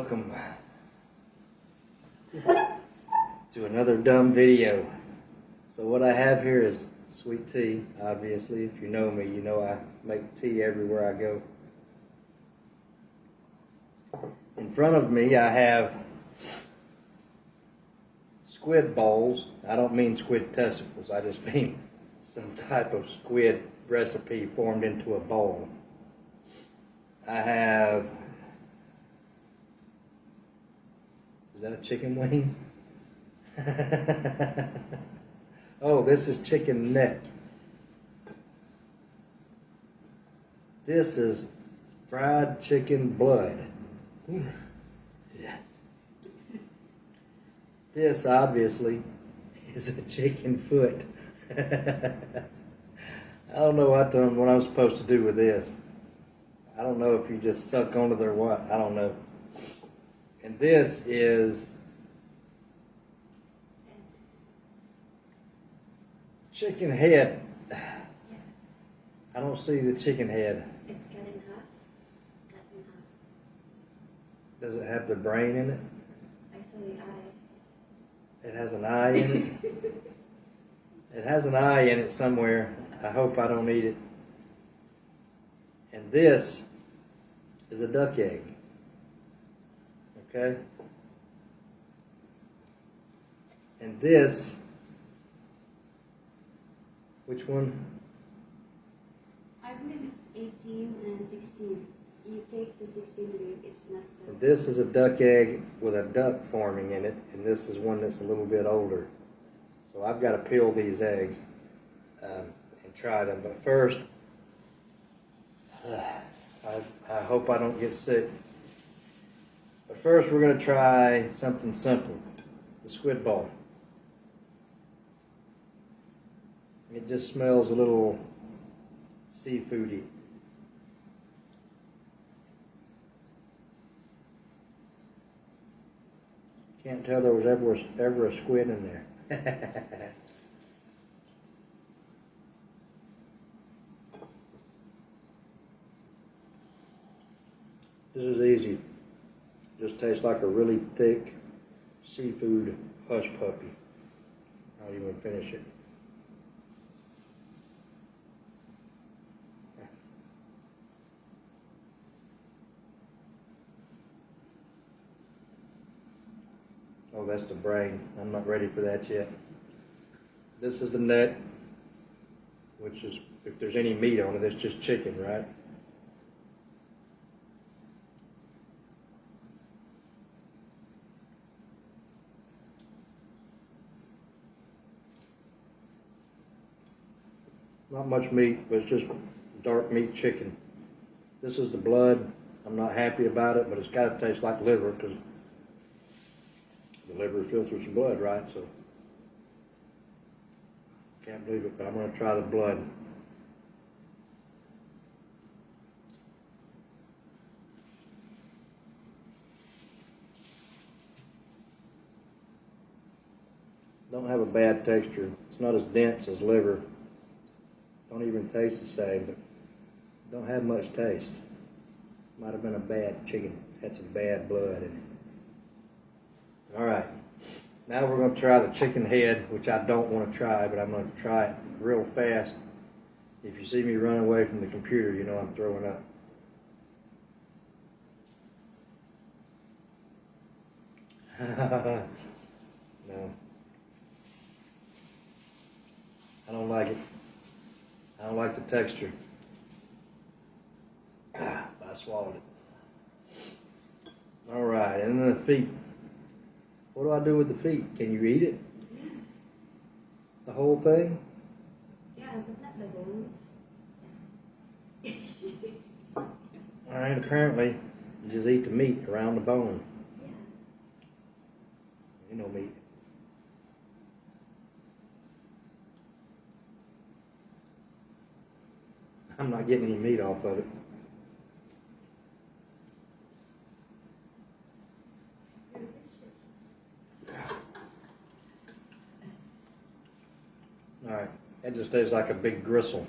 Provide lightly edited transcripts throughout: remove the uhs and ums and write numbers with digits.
welcome to another dumb video. So what I have here is sweet tea, obviously. If you know me, you know I make tea everywhere I go. In front of me I have squid balls. I don't mean squid testicles, I just mean some type of squid recipe formed into a bowl. I have, is that a chicken wing? Oh, this is chicken neck. This is fried chicken blood. This obviously is a chicken foot. I don't know what I'm supposed to do with this. I don't know if you just suck onto their what. I don't know. And this is chicken head. I don't see the chicken head. It's cut in half. Cut in half. Does it have the brain in it? I saw the eye. It has an eye in it. It has an eye in it somewhere. I hope I don't eat it. And this is a duck egg. Okay? And this, which one? I believe it's 18 and 16. You take the 16 leaf, it's not so. And this is a duck egg with a duck forming in it, and this is one that's a little bit older. So I've got to peel these eggs and try them. But first, I hope I don't get sick. But first we're going to try something simple, the squid ball. It just smells a little seafoody. Can't tell there was ever a squid in there. This is easy. Just tastes like a really thick seafood hush puppy. I'll even finish it. Oh, that's the brain. I'm not ready for that yet. This is the neck, which is, if there's any meat on it, it's just chicken, right? Not much meat, but it's just dark meat chicken. This is the blood. I'm not happy about it, but it's got to taste like liver because the liver filters the blood, right? So, can't believe it, but I'm going to try the blood. Don't have a bad texture. It's not as dense as liver. Don't even taste the same, but don't have much taste. Might have been a bad chicken. Had some bad blood in it. All right, now we're going to try the chicken head, which I don't want to try, but I'm going to try it real fast. If you see me run away from the computer, you know I'm throwing up. No. I don't like it. I don't like the texture. I swallowed it. All right, and then the feet. What do I do with the feet? Can you eat it? Yeah. The whole thing? Yeah, but not the bones. All right, apparently you just eat the meat around the bone. Yeah. You know meat. I'm not getting any meat off of it. All right, that just tastes like a big gristle.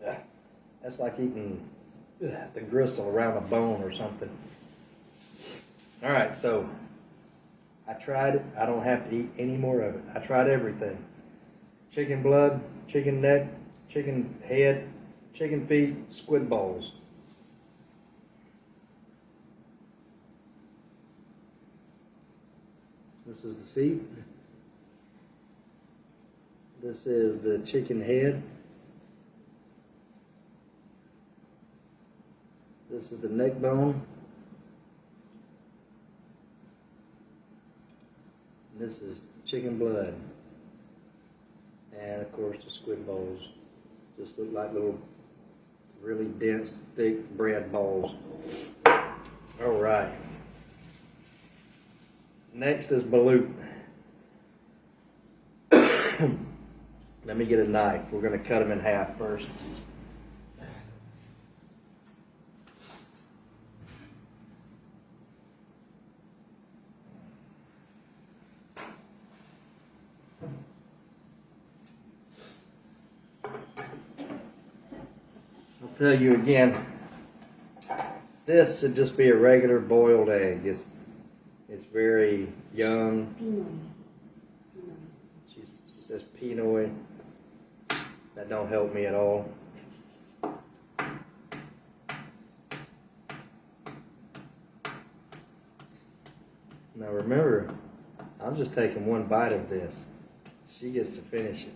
Yeah. That's like eating the gristle around a bone or something. All right, so I tried it. I don't have to eat any more of it. I tried everything. Chicken blood, chicken neck, chicken head, chicken feet, squid balls. This is the feet. This is the chicken head. This is the neck bone. This is chicken blood. And of course the squid balls. Just look like little really dense, thick bread balls. All right. Next is balut. Let me get a knife. We're going to cut them in half first. I'll tell you again, this should just be a regular boiled egg. It's very young. Pinoy. She says Pinoy. That don't help me at all. Now remember, I'm just taking one bite of this. She gets to finish it.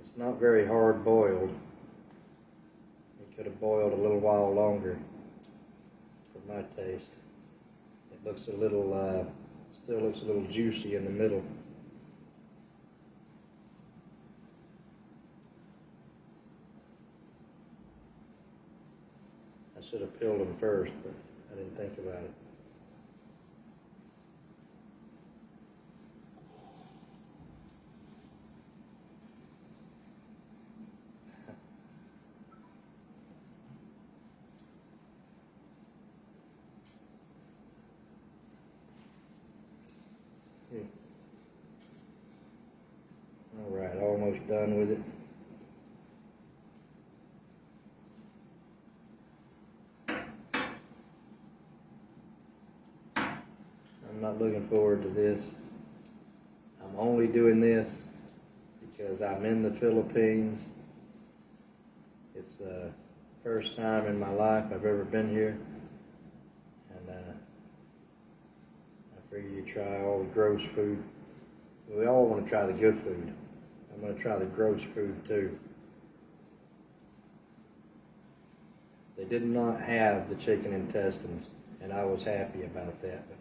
It's not very hard boiled. It could have boiled a little while longer for my taste. It looks a little, still looks a little juicy in the middle. I should have peeled them first, but I didn't think about it. All right, almost done with it. I'm not looking forward to this. I'm only doing this because I'm in the Philippines. It's the first time in my life I've ever been here. And I figure you try all the gross food. We all want to try the good food. I'm going to try the gross food too. They did not have the chicken intestines, and I was happy about that. But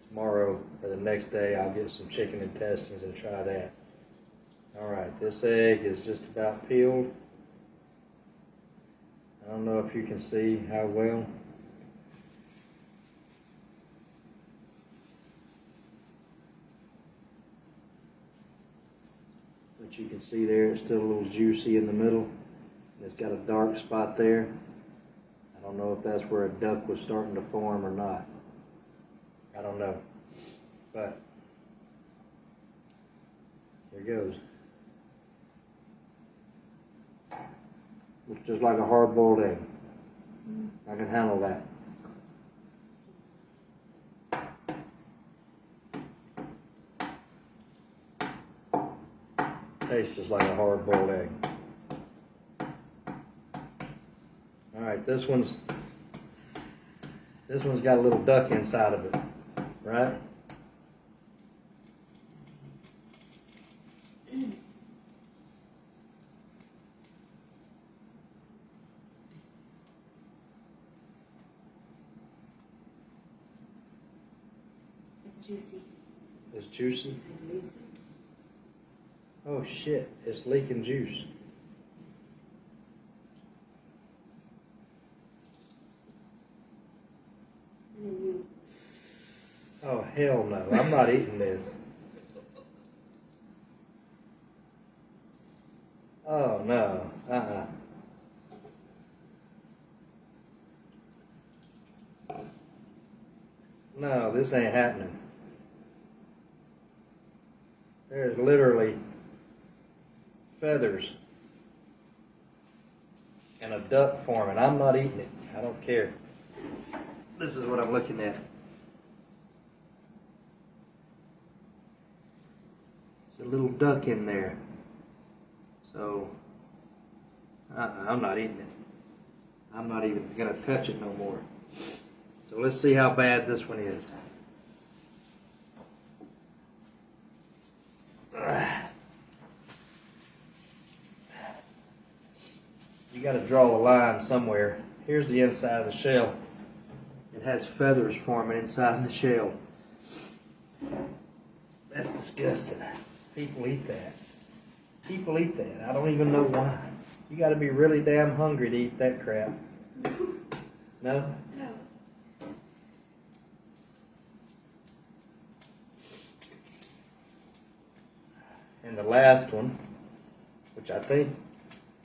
tomorrow or the next day, I'll get some chicken intestines and try that. All right, this egg is just about peeled. I don't know if you can see how well. But you can see there, it's still a little juicy in the middle. It's got a dark spot there. I don't know if that's where a duck was starting to form or not. I don't know. But here goes. Looks just like a hard-boiled egg. I can handle that. Tastes just like a hard-boiled egg. All right, this one's got a little duck inside of it, right? It's juicy. It's juicy? I believe so. Oh shit, it's leaking juice. And then you. Oh hell no, I'm not eating this. No, this ain't happening. There's literally feathers and a duck forming. I'm not eating it. I don't care. This is what I'm looking at. It's a little duck in there. So, I'm not eating it. I'm not even going to touch it no more. So let's see how bad this one is. You got to draw a line somewhere. Here's the inside of the shell. It has feathers forming inside the shell. That's disgusting. People eat that. People eat that. I don't even know why. You got to be really damn hungry to eat that crap. No? No. And the last one, which I think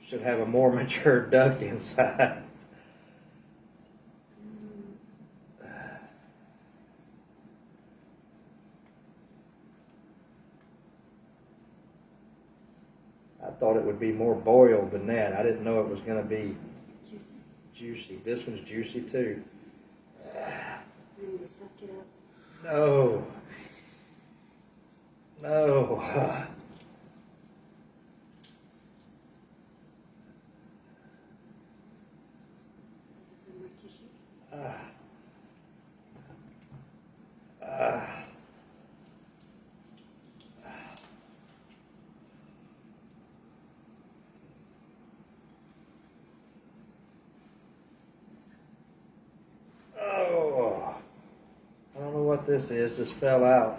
should have a more mature duck inside. I thought it would be more boiled than that. I didn't know it was going to be juicy. This one's juicy too. And they suck it up. No. No. Some more tissue. Oh. I don't know what this is. Just fell out.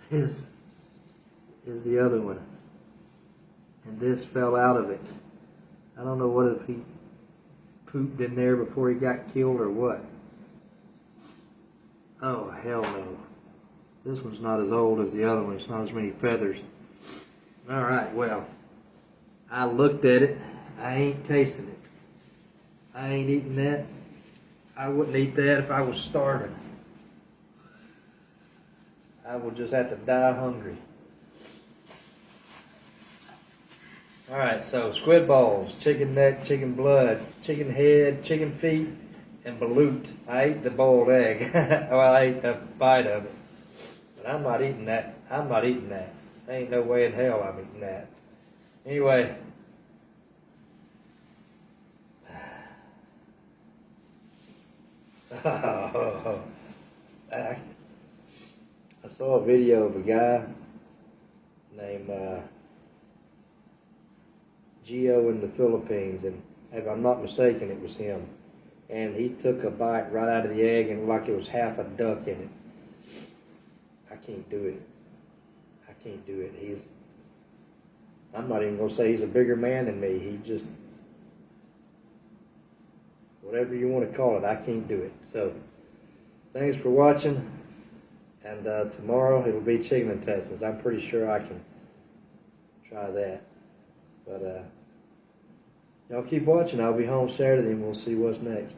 This is the other one. And this fell out of it. I don't know what if he pooped in there before he got killed or what. Oh, hell no. This one's not as old as the other one. It's not as many feathers. Alright, well, I looked at it. I ain't tasting it. I ain't eating that. I wouldn't eat that if I was starving. I would just have to die hungry. Alright, so squid balls, chicken neck, chicken blood, chicken head, chicken feet, and balut. I ate the boiled egg. Well, I ate a bite of it. But I'm not eating that. I'm not eating that. There ain't no way in hell I'm eating that. Anyway. I saw a video of a guy named Gio in the Philippines, and if I'm not mistaken, it was him. And he took a bite right out of the egg, and like it was half a duck in it. I can't do it. I can't do it. I'm not even going to say he's a bigger man than me. He just, whatever you want to call it, I can't do it. So, thanks for watching. And tomorrow it'll be chicken intestines. I'm pretty sure I can try that. But y'all keep watching. I'll be home Saturday and we'll see what's next.